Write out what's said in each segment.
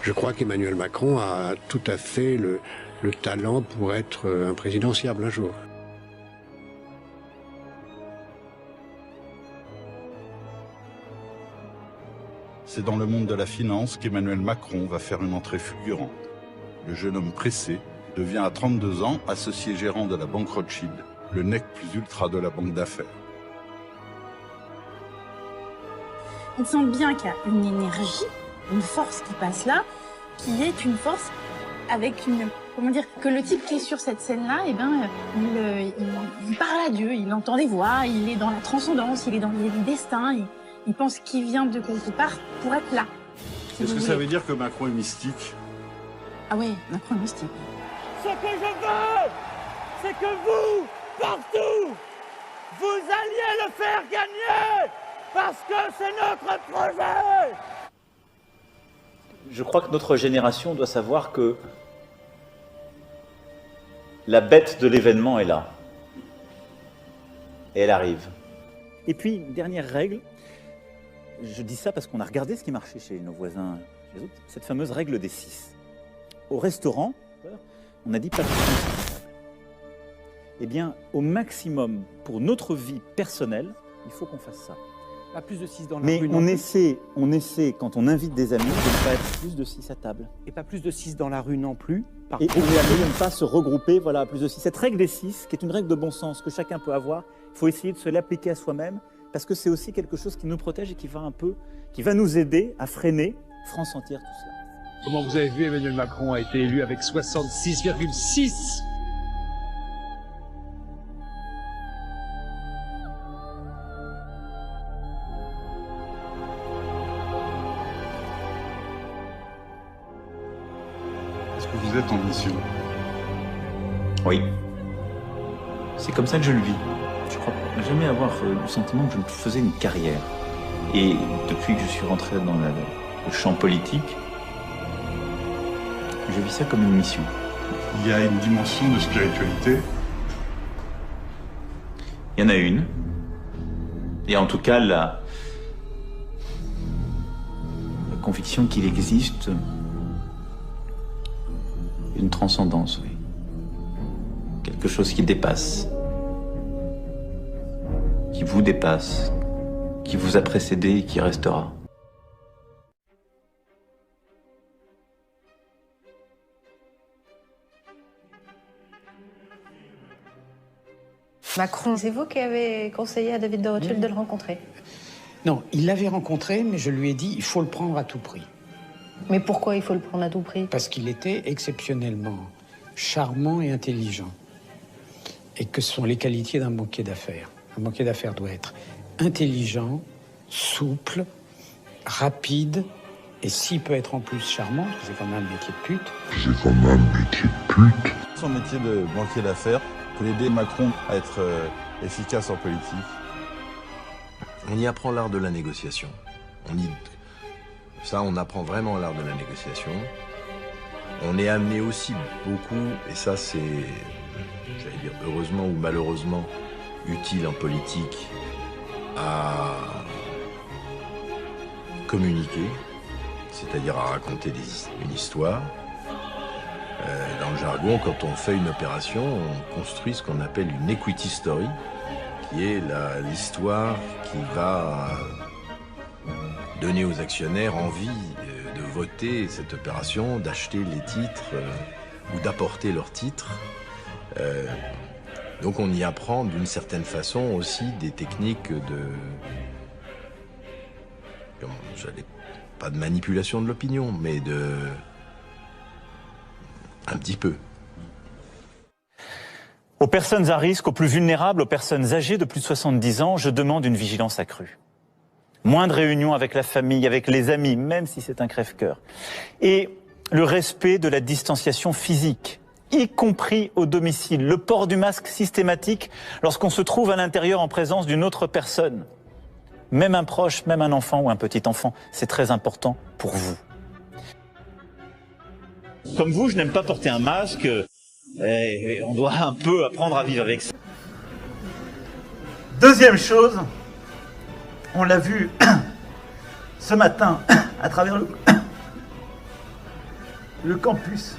Je crois qu'Emmanuel Macron a tout à fait le talent pour être un présidentiable un jour. C'est dans le monde de la finance qu'Emmanuel Macron va faire une entrée fulgurante. Le jeune homme pressé devient à 32 ans associé gérant de la banque Rothschild, le nec plus ultra de la banque d'affaires. On sent bien qu'il y a une énergie, une force qui passe là, qui est une force avec une... Comment dire? Que le type qui est sur cette scène-là, il parle à Dieu, il entend des voix, il est dans la transcendance, il est dans le destin, il pense qu'il vient de quelque part pour être là. Est-ce que ça veut dire que Macron est mystique? Ah oui, Macron est mystique. Ce que je veux, c'est que vous, partout, vous alliez le faire gagner, parce que c'est notre projet. Je crois que notre génération doit savoir que la bête de l'événement est là. Et elle arrive. Et puis, une dernière règle, je dis ça parce qu'on a regardé ce qui marchait chez nos voisins, chez les autres, cette fameuse règle des 6. Au restaurant, on a dit pas plus de 6. Eh bien, au maximum, pour notre vie personnelle, il faut qu'on fasse ça. Pas plus de 6 dans la Mais rue. on essaie, quand on invite des amis, de ne pas être plus de 6 à table. Et pas plus de 6 dans la rue non plus. Et on ne pas se regrouper, voilà, à plus de 6. Cette règle des 6, qui est une règle de bon sens que chacun peut avoir, il faut essayer de se l'appliquer à soi-même, parce que c'est aussi quelque chose qui nous protège et qui va nous aider à freiner France entière tout cela. Comment vous avez vu, Emmanuel Macron a été élu avec 66,6%. Est-ce que vous êtes en mission? Oui. C'est comme ça que je le vis. Je crois jamais avoir le sentiment que je faisais une carrière. Et depuis que je suis rentré dans le champ politique, je vis ça comme une mission. Il y a une dimension de spiritualité? Il y en a une. Et en tout cas, la conviction qu'il existe une transcendance, oui. Quelque chose qui dépasse. Qui vous dépasse. Qui vous a précédé et qui restera. Macron, c'est vous qui avez conseillé à David de Rothschild de le rencontrer? Non, il l'avait rencontré, mais je lui ai dit il faut le prendre à tout prix. Mais pourquoi il faut le prendre à tout prix? Parce qu'il était exceptionnellement charmant et intelligent. Et que ce sont les qualités d'un banquier d'affaires. Un banquier d'affaires doit être intelligent, souple, rapide, et s'il peut être en plus charmant, parce que c'est quand même un métier de pute. Son métier de banquier d'affaires peut aider Macron à être efficace en politique. On y apprend l'art de la négociation. On apprend vraiment l'art de la négociation. On est amené aussi beaucoup, et ça c'est, j'allais dire heureusement ou malheureusement, utile en politique, à communiquer, c'est-à-dire à raconter une histoire. Dans le jargon, quand on fait une opération, on construit ce qu'on appelle une equity story, qui est l'histoire qui va donner aux actionnaires envie de voter cette opération, d'acheter les titres ou d'apporter leurs titres. Donc on y apprend d'une certaine façon aussi des techniques pas de manipulation de l'opinion, mais un petit peu. Aux personnes à risque, aux plus vulnérables, aux personnes âgées de plus de 70 ans, je demande une vigilance accrue. Moins de réunions avec la famille, avec les amis, même si c'est un crève-cœur. Et le respect de la distanciation physique, y compris au domicile. Le port du masque systématique lorsqu'on se trouve à l'intérieur en présence d'une autre personne. Même un proche, même un enfant ou un petit enfant, c'est très important pour vous. Comme vous, je n'aime pas porter un masque. Et on doit un peu apprendre à vivre avec ça. Deuxième chose, on l'a vu ce matin à travers Le campus.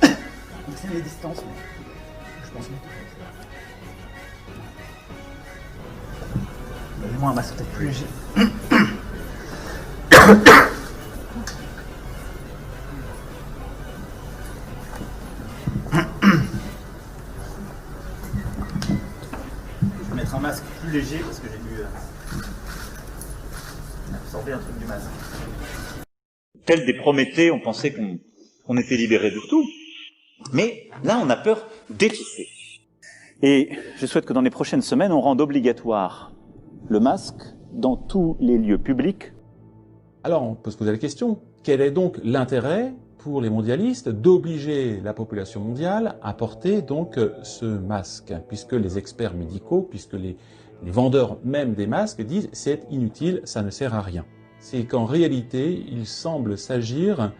On tient les distances, mais je pense que... Donnez-moi un masque peut-être plus léger. Je vais mettre un masque plus léger parce que j'ai dû absorber un truc du masque. Tel des Prométhées, on pensait qu'on était libéré de tout. Mais là, on a peur d'étouffer. Et je souhaite que dans les prochaines semaines, on rende obligatoire le masque dans tous les lieux publics. Alors, on peut se poser la question, quel est donc l'intérêt pour les mondialistes d'obliger la population mondiale à porter donc ce masque, puisque les experts médicaux, puisque les vendeurs même des masques disent c'est inutile, ça ne sert à rien. C'est qu'en réalité, il semble s'agir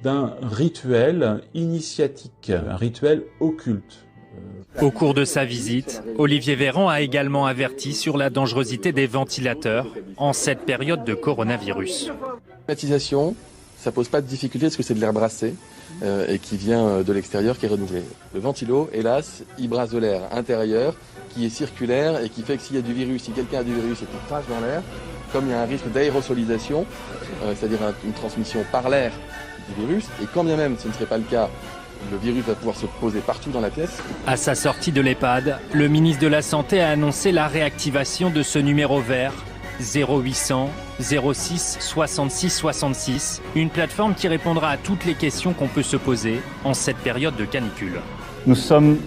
d'un rituel initiatique, un rituel occulte. Au cours de sa visite, Olivier Véran a également averti sur la dangerosité des ventilateurs en cette période de coronavirus. La climatisation, ça pose pas de difficulté parce que c'est de l'air brassé et qui vient de l'extérieur, qui est renouvelé. Le ventilo, hélas, il brasse de l'air intérieur qui est circulaire et qui fait que s'il y a du virus, si quelqu'un a du virus et qu'il crache dans l'air, comme il y a un risque d'aérosolisation, c'est-à-dire une transmission par l'air du virus, et quand bien même ce ne serait pas le cas, le virus va pouvoir se poser partout dans la pièce. À sa sortie de l'EHPAD, le ministre de la Santé a annoncé la réactivation de ce numéro vert 0800 06 66 66, une plateforme qui répondra à toutes les questions qu'on peut se poser en cette période de canicule. Nous sommes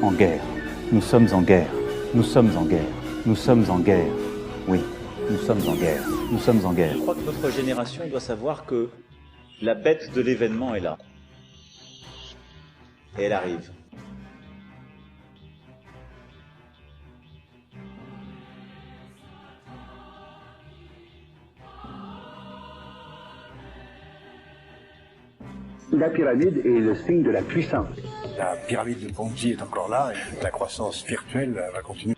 en guerre. Nous sommes en guerre. Nous sommes en guerre. Nous sommes en guerre. Oui, nous sommes en guerre. Nous sommes en guerre. Je crois que notre génération doit savoir que la bête de l'événement est là. Et elle arrive. La pyramide est le signe de la puissance. La pyramide de Ponzi est encore là et la croissance virtuelle va continuer.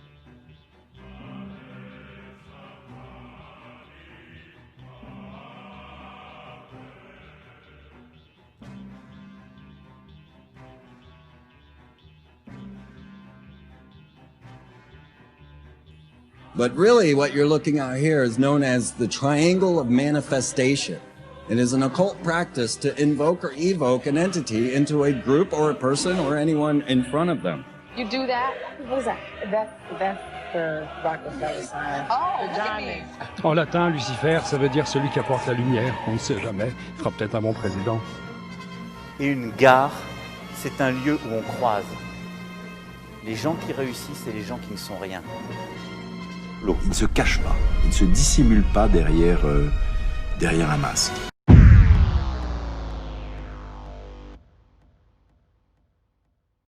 But really what you're looking at here is known as the triangle of manifestation. It is an occult practice to invoke or evoke an entity into a group or a person or anyone in front of them. You do that? What is that? That's the Rockefeller sign. Oh, The look at diamond. me. En latin, Lucifer, ça veut dire celui qui apporte la lumière. On ne sait jamais. Il fera peut-être un bon président. Et une gare, c'est un lieu où on croise les gens qui réussissent et les gens qui ne sont rien. Il ne se cache pas, il ne se dissimule pas derrière un masque.